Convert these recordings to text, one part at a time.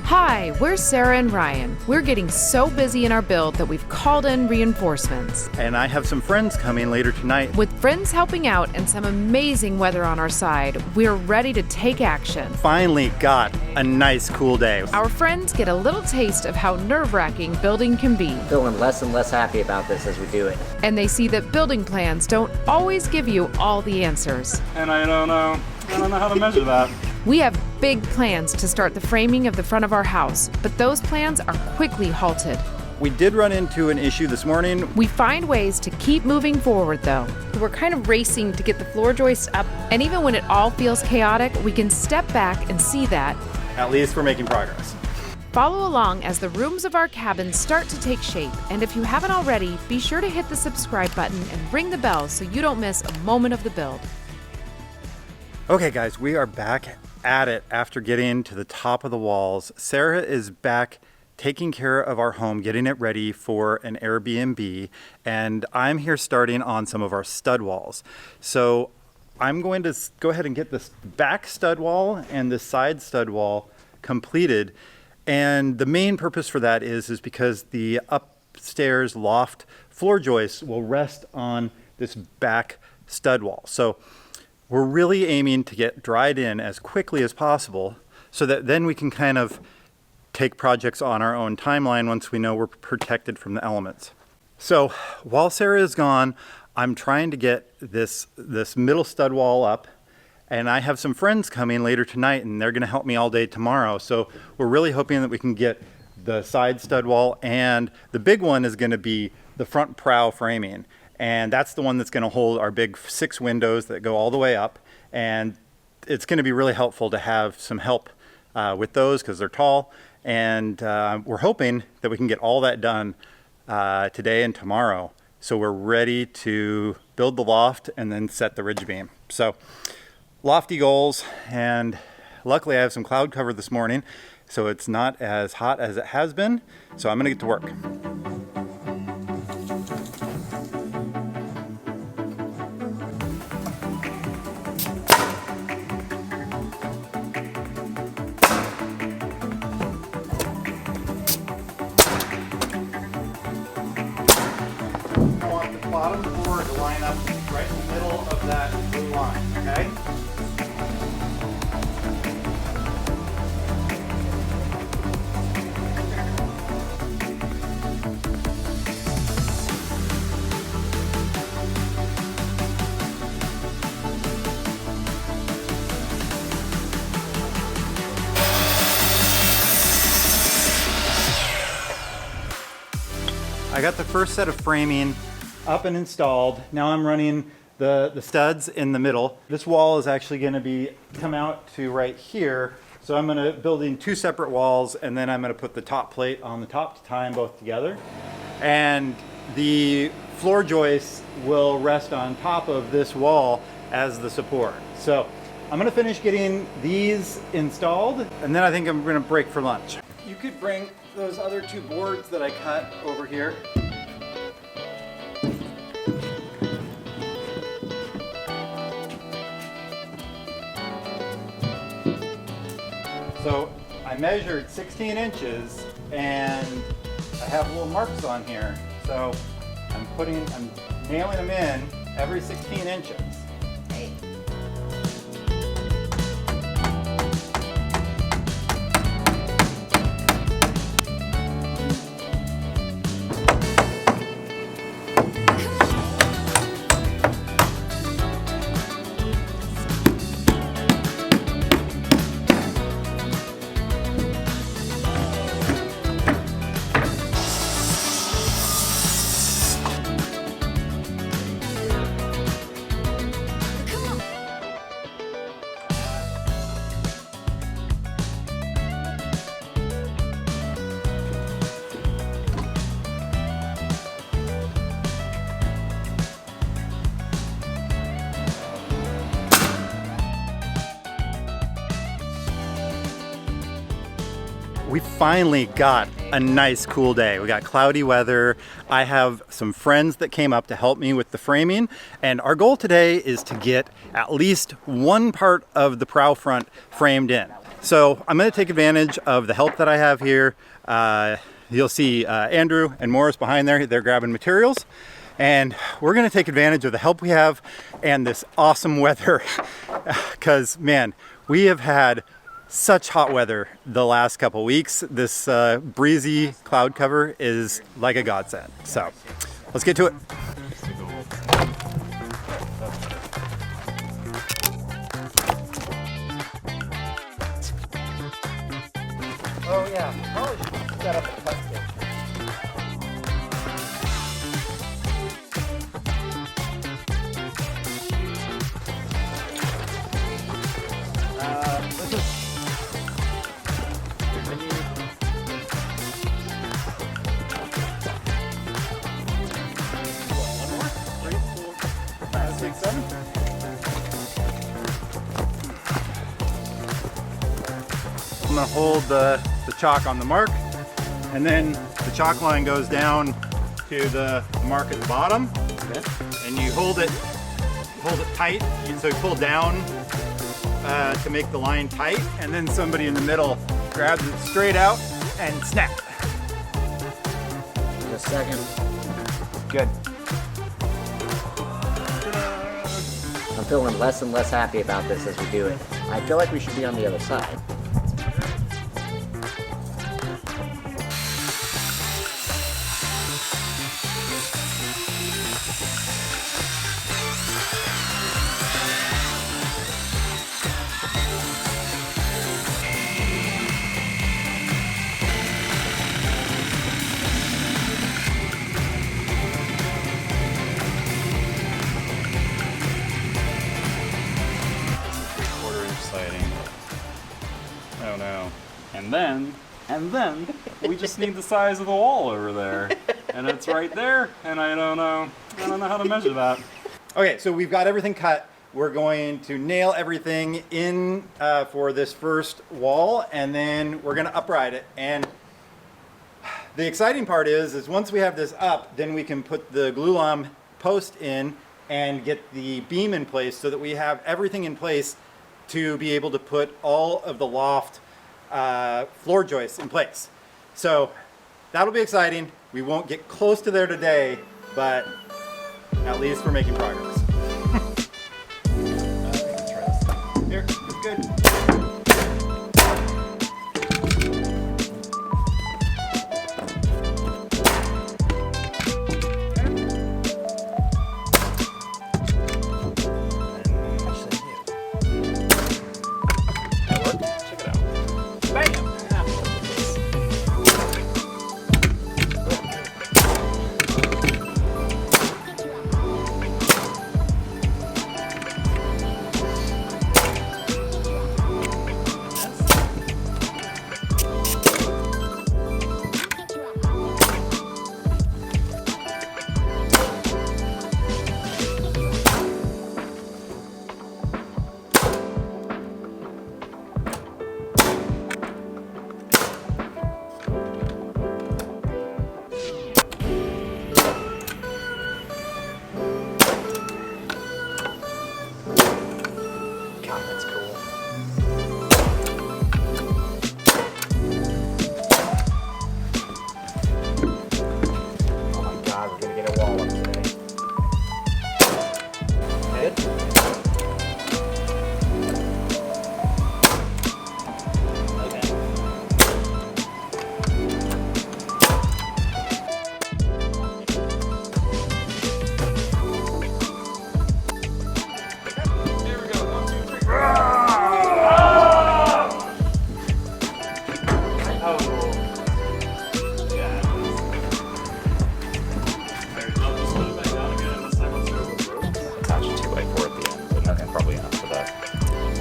Hi, we're Sara and Ryan. We're getting so busy in our build that we've called in reinforcements. And I have some friends coming later tonight. With friends helping out and some amazing weather on our side, we're ready to take action. Finally got a nice cool day. Our friends get a little taste of how nerve-wracking building can be. Feeling less and less happy about this as we do it. And they see that building plans don't always give you all the answers. And I don't know how to measure that. We have big plans to start the framing of the front of our house, but those plans are quickly halted. We did run into an issue this morning. We find ways to keep moving forward, though. We're kind of racing to get the floor joist up, and even when it all feels chaotic, we can step back and see that At least we're making progress. Follow along as the rooms of our cabin start to take shape, and if you haven't already, be sure to hit the subscribe button and ring the bell so you don't miss a moment of the build. Okay guys, we are back at it after getting to the top of the walls. Sara is back taking care of our home, getting it ready for an Airbnb, and I'm here starting on some of our stud walls. So I'm going to go ahead and get this back stud wall and the side stud wall completed. And the main purpose for that is because the upstairs loft floor joists will rest on this back stud wall. So we're really aiming to get dried in as quickly as possible so that then we can kind of take projects on our own timeline once we know we're protected from the elements. So while Sara is gone, I'm trying to get this middle stud wall up, and I have some friends coming later tonight and they're gonna help me all day tomorrow. So we're really hoping that we can get the side stud wall, and the big one is gonna be the front prowl framing. And that's the one that's going to hold our big 6 windows that go all the way up. And it's going to be really helpful to have some help with those because they're tall. And we're hoping that we can get all that done today and tomorrow. So we're ready to build the loft and then set the ridge beam. So lofty goals, and luckily I have some cloud cover this morning, so it's not as hot as it has been. So I'm going to get to work. Bottom board to line up right in the middle of that blue line, okay? I got the first set of framing up and installed. Now I'm running the studs in the middle. This wall is actually going to come out to right here. So I'm going to building 2 separate walls, and then I'm going to put the top plate on the top to tie them both together. And the floor joists will rest on top of this wall as the support. So I'm going to finish getting these installed, and then I think I'm going to break for lunch. You could bring those other 2 boards that I cut over here. So I measured 16 inches and I have little marks on here. So I'm nailing them in every 16 inches. We finally got a nice cool day. We got cloudy weather. I have some friends that came up to help me with the framing, and our goal today is to get at least one part of the prow front framed in. So I'm going to take advantage of the help that I have here. You'll see Andrew and Morris behind there. They're grabbing materials. And we're going to take advantage of the help we have and this awesome weather. Because, man, we have had such hot weather the last couple weeks. This breezy cloud cover is like a godsend. So let's get to it. Oh yeah, probably should set up a test kit. This is... I'm going to hold the chalk on the mark, and then the chalk line goes down to the mark at the bottom, and you hold it tight. So you pull down to make the line tight, and then somebody in the middle grabs it straight out and snap. Just a second. Good. I'm feeling less and less happy about this as we do it. I feel like we should be on the other side. Oh no. And then, we just need the size of the wall over there. And it's right there, and I don't know how to measure that. Okay, so we've got everything cut. We're going to nail everything in for this first wall, and then we're gonna upright it. And the exciting part is once we have this up, then we can put the glulam post in and get the beam in place so that we have everything in place to be able to put all of the loft floor joists in place. So that'll be exciting. We won't get close to there today, but at least we're making progress. Here, it's good.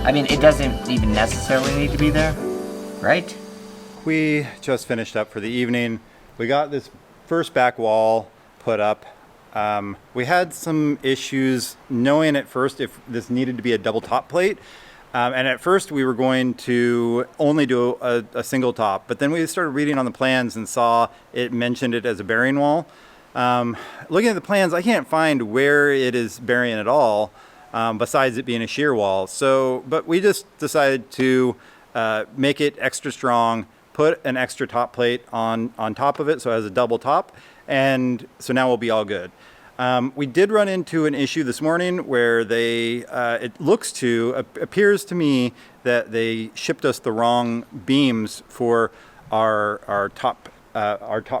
I mean, it doesn't even necessarily need to be there, right? We just finished up for the evening. We got this first back wall put up. We had some issues knowing at first if this needed to be a double top plate. And at first we were going to only do a single top, but then we started reading on the plans and saw it mentioned it as a bearing wall. Looking at the plans, I can't find where it is bearing at all, besides it being a shear wall. So, but we just decided to make it extra strong, put an extra top plate on top of it so it has a double top, and so now we'll be all good. We did run into an issue this morning where it appears to me that they shipped us the wrong beams for our top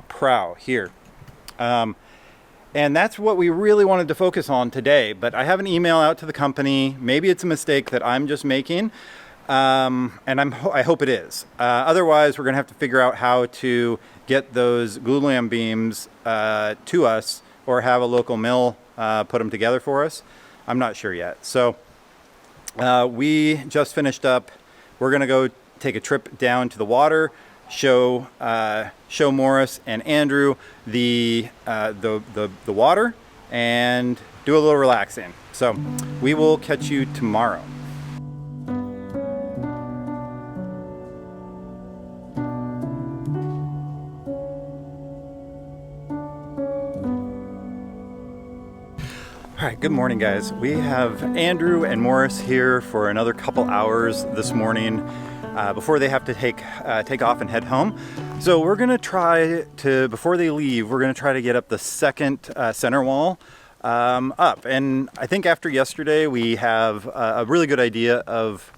prow here. And that's what we really wanted to focus on today, but I have an email out to the company. Maybe it's a mistake that I'm just making, and I hope it is. Otherwise, we're gonna have to figure out how to get those glulam beams to us, or have a local mill put them together for us. I'm not sure yet. So we just finished up. We're gonna go take a trip down to the water, show Morris and Andrew the water, and do a little relaxing. So we will catch you tomorrow. All right, good morning, guys. We have Andrew and Morris here for another couple hours this morning before they have to take off and head home. So we're gonna try to, before they leave, we're gonna try to get up the second center wall up. And I think after yesterday, we have a really good idea of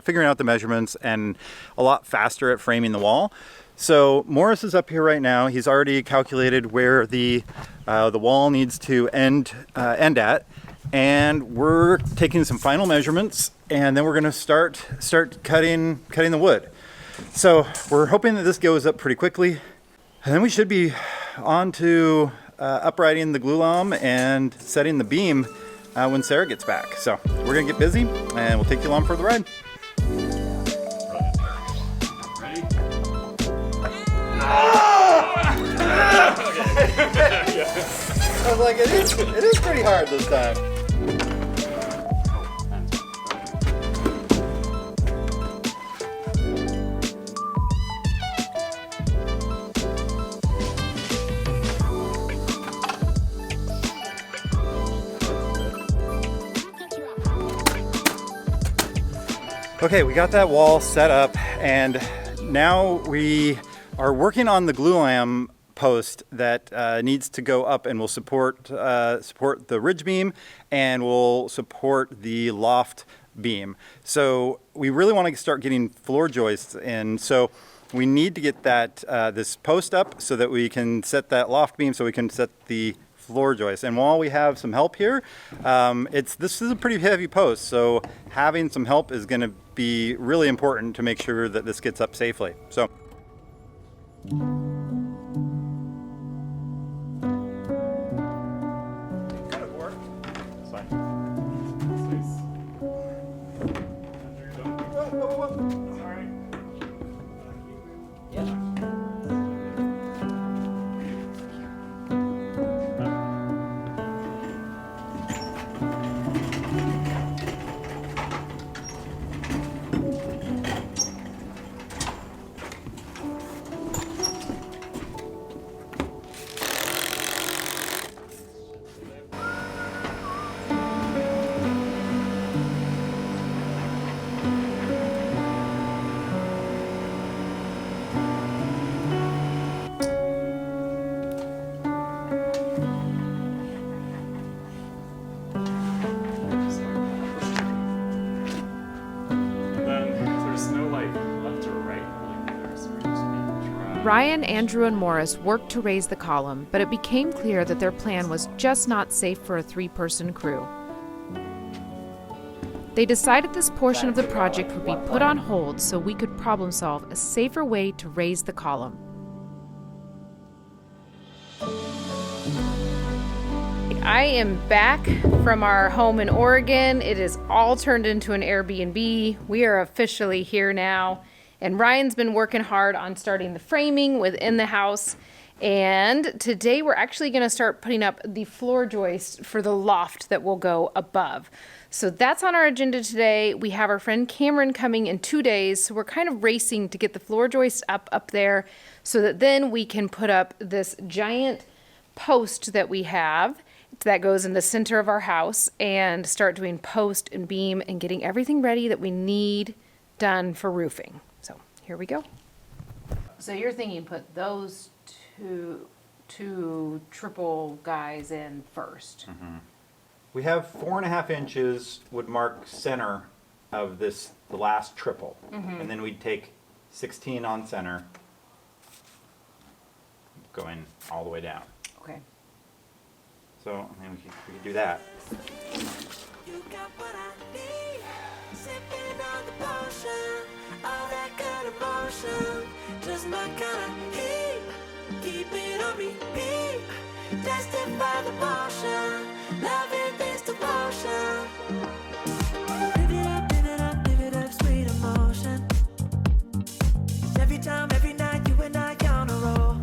figuring out the measurements and a lot faster at framing the wall. So Morris is up here right now. He's already calculated where the wall needs to end at, and we're taking some final measurements, and then we're going to start cutting the wood. So we're hoping that this goes up pretty quickly, and then we should be on to uprighting the glulam and setting the beam when Sara gets back. So we're going to get busy, and we'll take you along for the ride. I was like, it is pretty hard this time. Okay, we got that wall set up, and now we are working on the glulam post that needs to go up and will support the ridge beam and will support the loft beam. So we really want to start getting floor joists in. So we need to get that this post up so that we can set that loft beam, so we can set the floor joist. And while we have some help here, this is a pretty heavy post, so having some help is going to be really important to make sure that this gets up safely. So. Ryan, Andrew, and Morris worked to raise the column, but it became clear that their plan was just not safe for a 3-person crew. They decided this portion of the project would be put on hold so we could problem solve a safer way to raise the column. I am back from our home in Oregon. It is all turned into an Airbnb. We are officially here now. And Ryan's been working hard on starting the framing within the house. And today we're actually going to start putting up the floor joist for the loft that will go above. So that's on our agenda today. We have our friend Cameron coming in 2 days. So we're kind of racing to get the floor joist up there so that then we can put up this giant post that we have that goes in the center of our house and start doing post and beam and getting everything ready that we need done for roofing. So here we go. So you're thinking put those two triple guys in first. We have 4.5 inches would mark center of the last triple. And then we'd take 16 on center, going all the way down. Okay. So I mean, we could do that. You got what I need, sipping on the potion, all that good emotion, just my kind of heat, keep it on repeat, tested by the motion, loving this devotion. Live it up, sweet emotion. Every time, every night, you and I on a roll.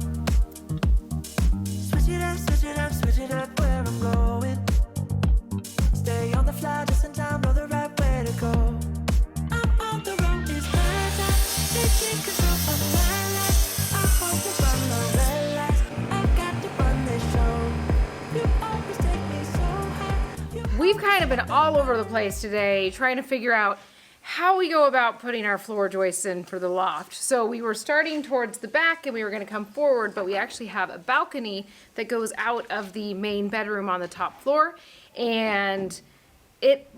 Switch it up, switch it up, switch it up where I'm going. Stay on the fly just in time, know the right way to go. I'm on the road, it's paradise. Taking control of my life. I hope you follow red lights. I got to run this show. You always take me so high. We've kind of been all over the place today trying to figure out how we go about putting our floor joists in for the loft. So we were starting towards the back and we were going to come forward, but we actually have a balcony that goes out of the main bedroom on the top floor, and it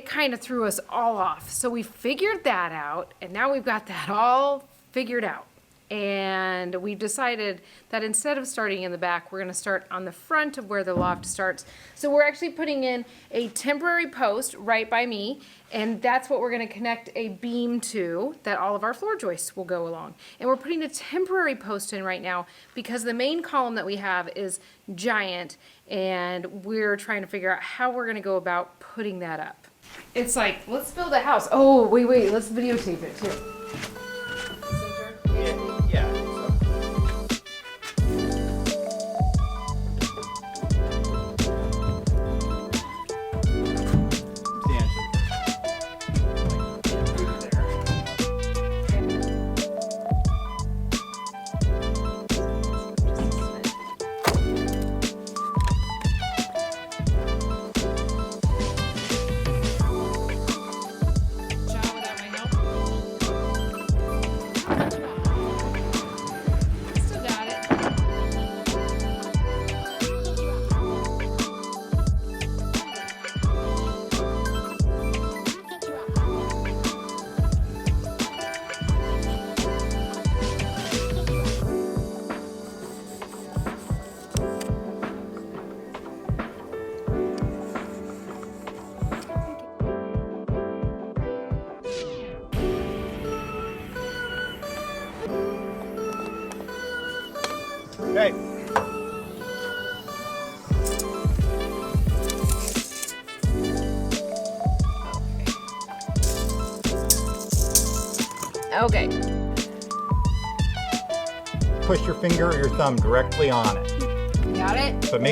kind of threw us all off. So we figured that out, and now we've got that all figured out. And we've decided that instead of starting in the back, we're going to start on the front of where the loft starts. So we're actually putting in a temporary post right by me, and that's what we're going to connect a beam to that all of our floor joists will go along. And we're putting a temporary post in right now because the main column that we have is giant, and we're trying to figure out how we're going to go about putting that up. It's like, let's build a house. Oh, wait, let's videotape it too. Yeah. Okay. Okay. Push your finger or your thumb directly on it. Got it? But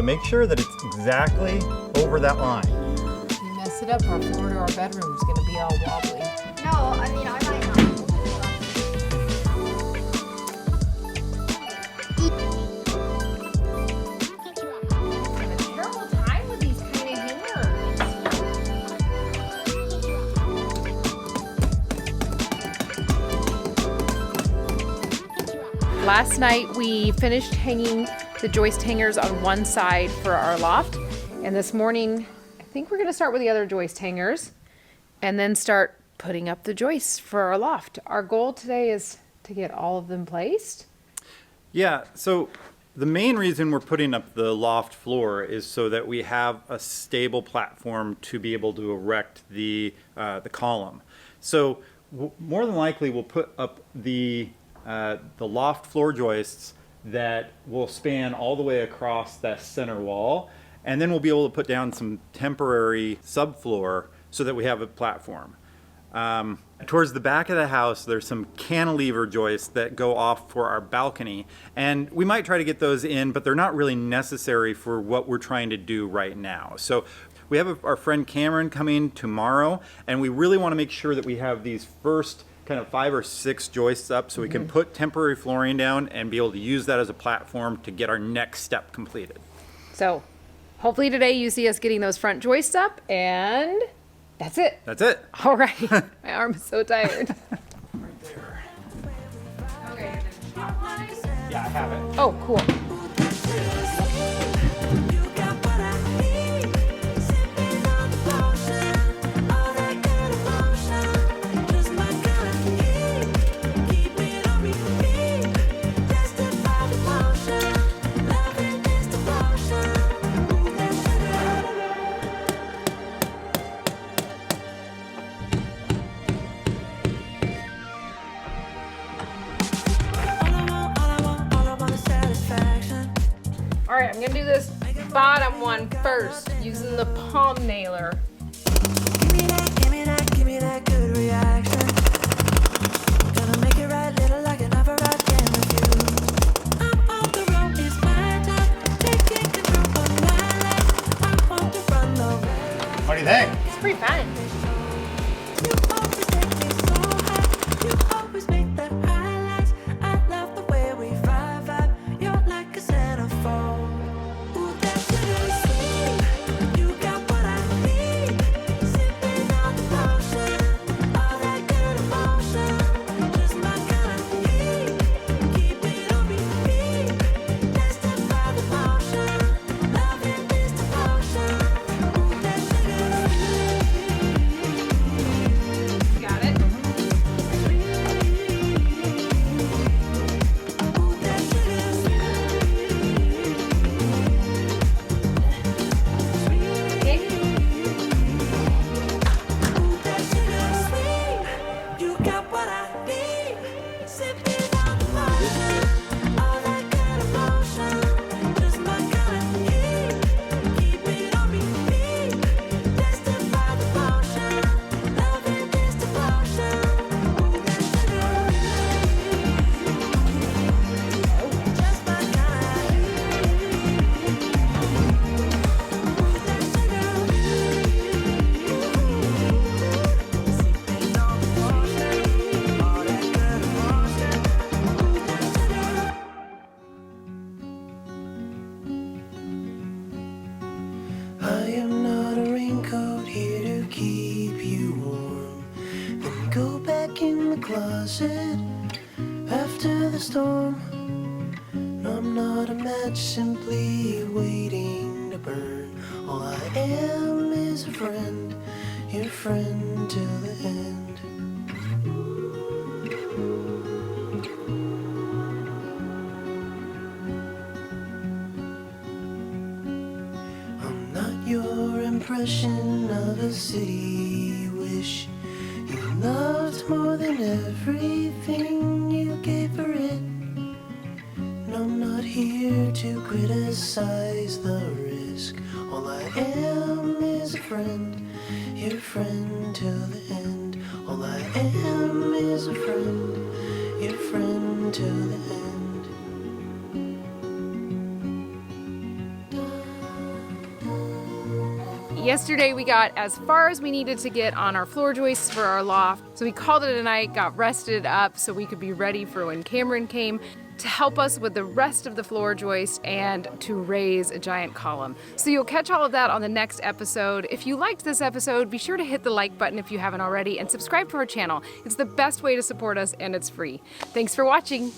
make sure that it's exactly over that line. You mess it up, our floor to our bedroom is going to be all wobbly. No, I mean, I might not. I'm having a terrible time with these kind of hangers. Last night we finished hanging the joist hangers on one side for our loft, and this morning I think we're going to start with the other joist hangers and then start putting up the joists for our loft. Our goal today is to get all of them placed. Yeah, so the main reason we're putting up the loft floor is so that we have a stable platform to be able to erect the column. So more than likely we'll put up the loft floor joists that will span all the way across that center wall, and then we'll be able to put down some temporary subfloor so that we have a platform. Towards the back of the house, there's some cantilever joists that go off for our balcony, and we might try to get those in, but they're not really necessary for what we're trying to do right now. So we have our friend Cameron coming tomorrow, and we really want to make sure that we have these first kind of 5 or 6 joists up so we can put temporary flooring down and be able to use that as a platform to get our next step completed. So hopefully today you see us getting those front joists up, and That's it. That's it. All right. My arm is so tired. Right there. Okay. Yeah, I have it. Oh, cool. You got what I need. Sipping on the potion, all that good emotion. Just my kind of heat. Keep it on repeat. Tested by the potion. Loving is devotion. Ooh, that sugar. All I want is satisfaction. All right, I'm gonna do this bottom one first using the palm nailer. Give me that good reaction. Gonna make it right, little like another right game with you. I'm on the road, it's my time. Taking control of my life. I want to run the race. What do you think? It's pretty fun. You always take me so high. You always make the highlights. I love the way we vibe. You're like a centerfold. Ooh, that sugar sweet. You got what I need. Sipping on the potion. All that good emotion. Just my kind of heat. Keep it on repeat. Tested by the potion. Loving is devotion. Ooh, that sugar sweet. Got it? Ooh, that sugar Okay. Ooh, that sugar sweet. You got what I need. Sipping on the potion. All that good emotion. Just my kind of heat. Keep it on repeat. Tested by the potion. Loving is devotion. Ooh, that sugar. Just my kind of heat. Ooh, that sugar. Sipping on the potion. All that good emotion. Ooh, that sugar. I am not a raincoat here to keep you warm. Then go back in the closet after the storm. No, I'm not a match simply waiting to burn. All I am is a friend, your friend till the end. I'm not your impression of a city wish. You loved more than everything you gave for it. No, I'm not here to criticize the risk. All I am is a friend, your friend till the end. All I am is a friend, your friend till the end. Yesterday we got as far as we needed to get on our floor joists for our loft. So we called it a night, got rested up so we could be ready for when Cameron came to help us with the rest of the floor joist and to raise a giant column. So you'll catch all of that on the next episode. If you liked this episode, be sure to hit the like button if you haven't already and subscribe to our channel. It's the best way to support us and it's free. Thanks for watching.